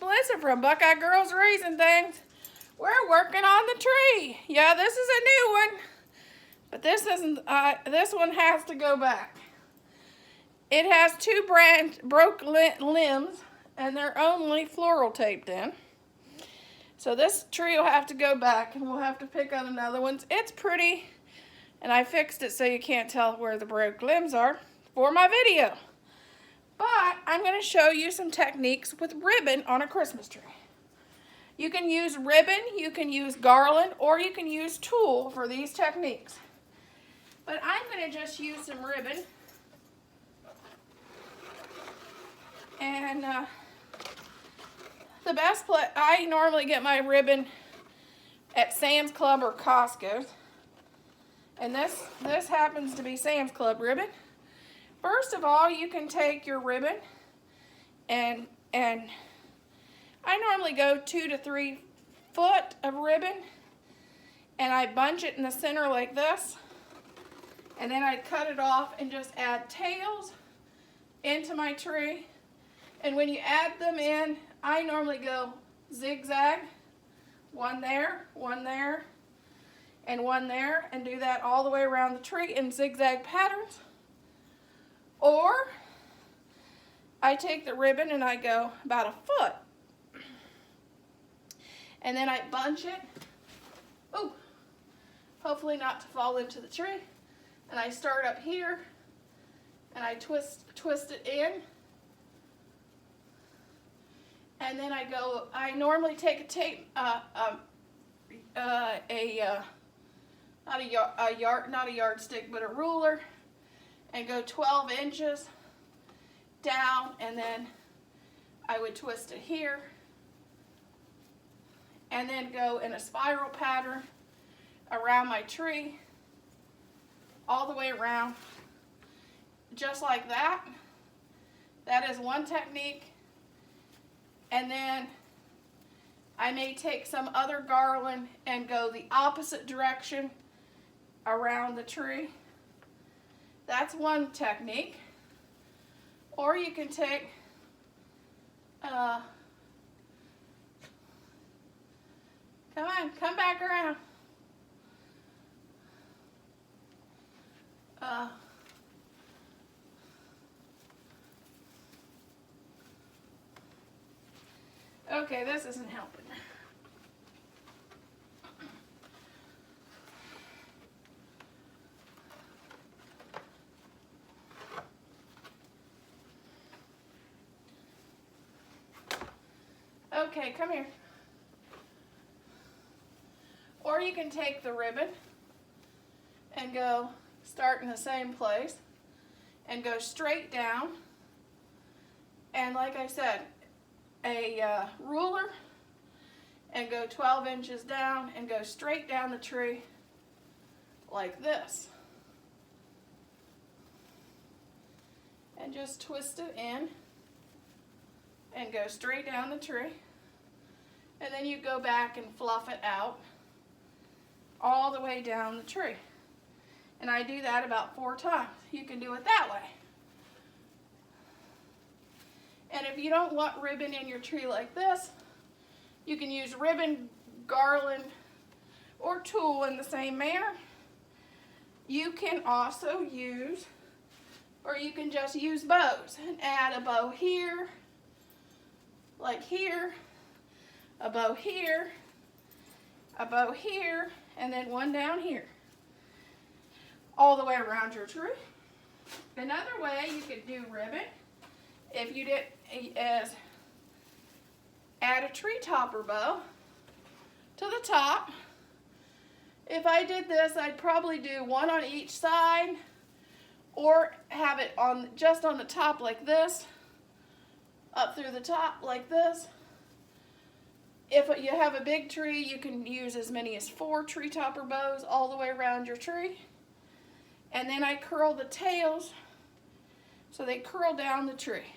Melissa from Buckeye Girls Raising Things. We're working on the tree. Yeah, this is a new one, but this isn't. This one has to go back. It has two broke limbs, and they're only floral taped in. So this tree will have to go back, and we'll have to pick out another one. It's pretty, and I fixed it so you can't tell where the broke limbs are for my video. But I'm going to show you some techniques with ribbon on a Christmas tree. You can use ribbon, you can use garland, or you can use tulle for these techniques. But I'm going to just use some ribbon. And the best place, I normally get my ribbon at Sam's Club or Costco. And this happens to be Sam's Club ribbon. First of all, you can take your ribbon and I normally go 2 to 3 foot of ribbon, and I bunch it in the center like this, and then I cut it off and just add tails into my tree. And when you add them in, I normally go zigzag, one there, and one there, and do that all the way around the tree in zigzag patterns. Or I take the ribbon and I go about a foot. And then I bunch it. Oh, hopefully not to fall into the tree. And I start up here and I twist it in. And then I normally take a tape, not a yardstick, but a ruler, and go 12 inches down, and then I would twist it here, and then go in a spiral pattern around my tree, all the way around, just like that. That is one technique. And then I may take some other garland and go the opposite direction around the tree. That's one technique. Or you can take come back around. Okay, this isn't helping. Okay, come here. Or you can take the ribbon and go start in the same place and go straight down. And like I said, a ruler, and go 12 inches down and go straight down the tree like this. And just twist it in and go straight down the tree. And then you go back and fluff it out all the way down the tree. And I do that about 4 times. You can do it that way. And if you don't want ribbon in your tree like this, you can use ribbon, garland, or tulle in the same manner. You can also use, or you can just use bows and add a bow here, like here, a bow here, and then one down here, all the way around your tree. Another way you could do ribbon, if you did, is add a tree topper bow to the top. If I did this, I'd probably do one on each side, or have it on just on the top like this, up through the top like this. If you have a big tree, you can use as many as 4 tree topper bows all the way around your tree. And then I curl the tails so they curl down the tree.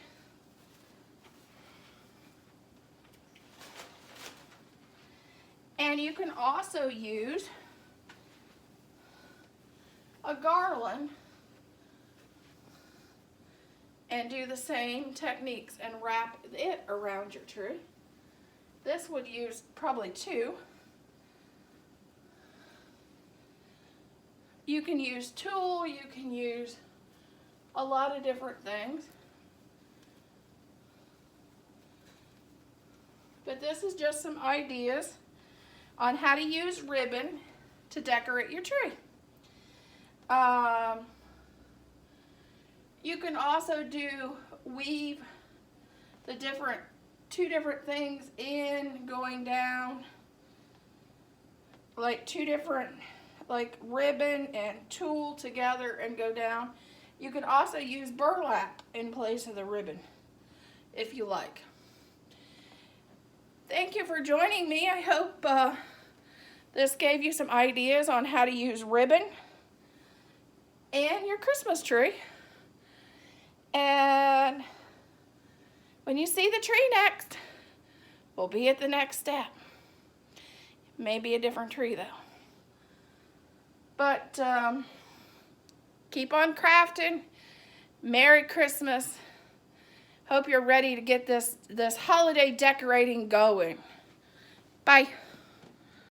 And you can also use a garland and do the same techniques and wrap it around your tree. This would use probably 2. You can use tulle, you can use a lot of different things. But this is just some ideas on how to use ribbon to decorate your tree. You can also weave the 2 different things in, going down, like 2 different, like ribbon and tulle together and go down. You can also use burlap in place of the ribbon if you like. Thank you for joining me. I hope this gave you some ideas on how to use ribbon and your Christmas tree. And when you see the tree next, we'll be at the next step. Maybe a different tree though. But keep on crafting. Merry Christmas. Hope you're ready to get this holiday decorating going. Bye.